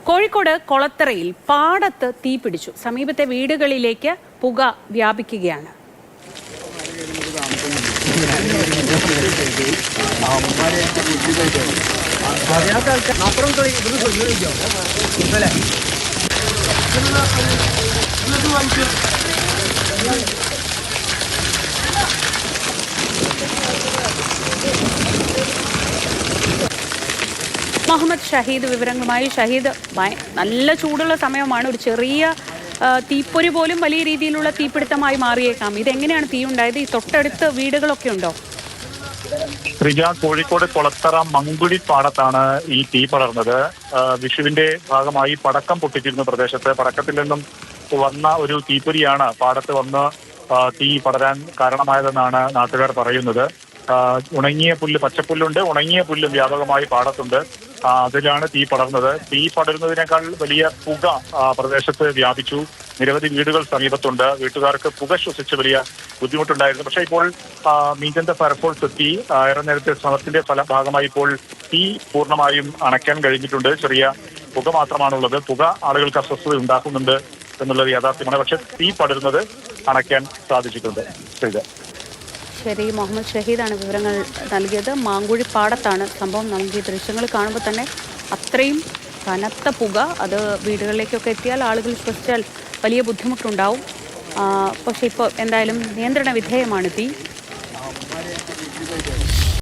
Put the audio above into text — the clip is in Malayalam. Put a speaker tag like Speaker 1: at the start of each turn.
Speaker 1: കോഴിക്കോട് കൊളത്തറയിൽ പാടത്ത് തീപിടിച്ചു. സമീപത്തെ വീടുകളിലേക്ക് പുക വ്യാപിക്കുകയാണ്. മുഹമ്മദ് ഷഹീദ് വിവരങ്ങളുമായി. ഷഹീദ്, നല്ല ചൂടുള്ള സമയമാണ്. ഒരു ചെറിയ തീപ്പൊരി പോലും വലിയ രീതിയിലുള്ള തീപിടുത്തമായി മാറിയേക്കാം. ഇതെങ്ങനെയാണ് തീ ഉണ്ടായത്? ഈ തൊട്ടടുത്ത് വീടുകളൊക്കെ ഉണ്ടോ?
Speaker 2: ശ്രീജ, കോഴിക്കോട് കൊളത്തറ മങ്കുഴി പാടത്താണ് ഈ തീ പടർന്നത്. വിഷുവിന്റെ ഭാഗമായി പടക്കം പൊട്ടിച്ചിരുന്ന പ്രദേശത്ത് പടക്കത്തിൽ നിന്നും വന്ന ഒരു തീപ്പൊരിയാണ് പാടത്ത് വന്ന് തീ പടരാൻ കാരണമായതെന്നാണ് നാട്ടുകാർ പറയുന്നത്. ഉണങ്ങിയ പുല്ല്, പച്ചപ്പുല്ലുണ്ട്, ഉണങ്ങിയ പുല്ലും വ്യാപകമായി പാടത്തുണ്ട്. അതിലാണ് തീ പടർന്നത്. തീ പടരുന്നതിനേക്കാൾ വലിയ പുക പ്രദേശത്ത് വ്യാപിച്ചു. നിരവധി വീടുകൾ സമീപത്തുണ്ട്. വീട്ടുകാർക്ക് പുക ശ്വസിച്ച് വലിയ ബുദ്ധിമുട്ടുണ്ടായിരുന്നു. പക്ഷേ ഇപ്പോൾ മീഞ്ചന്ത ഫയർഫോഴ്സ് എത്തി. ഏറെ നേരത്തെ ശ്രമത്തിന്റെ ഭാഗമായി ഇപ്പോൾ തീ പൂർണ്ണമായും അണയ്ക്കാൻ കഴിഞ്ഞിട്ടുണ്ട്. ചെറിയ പുക മാത്രമാണുള്ളത്. പുക ആളുകൾക്ക് അസ്വസ്ഥത ഉണ്ടാക്കുന്നുണ്ട് എന്നുള്ളത് യാഥാർത്ഥ്യമാണ്. പക്ഷെ തീ പടരുന്നത് അണയ്ക്കാൻ സാധിച്ചിട്ടുണ്ട്.
Speaker 1: ശരി, മുഹമ്മദ് ഷഹീദാണ് വിവരങ്ങൾ നൽകിയത്. മാങ്കുഴി പാടത്താണ് സംഭവം. നമുക്ക് ഈ ദൃശ്യങ്ങൾ കാണുമ്പോൾ തന്നെ അത്രയും കനത്ത പുക, അത് വീടുകളിലേക്കൊക്കെ എത്തിയാൽ ആളുകൾ ശ്വസിച്ചാൽ വലിയ ബുദ്ധിമുട്ടുണ്ടാവും. പക്ഷേ ഇപ്പോൾ എന്തായാലും നിയന്ത്രണ വിധേയമാണ് തീ.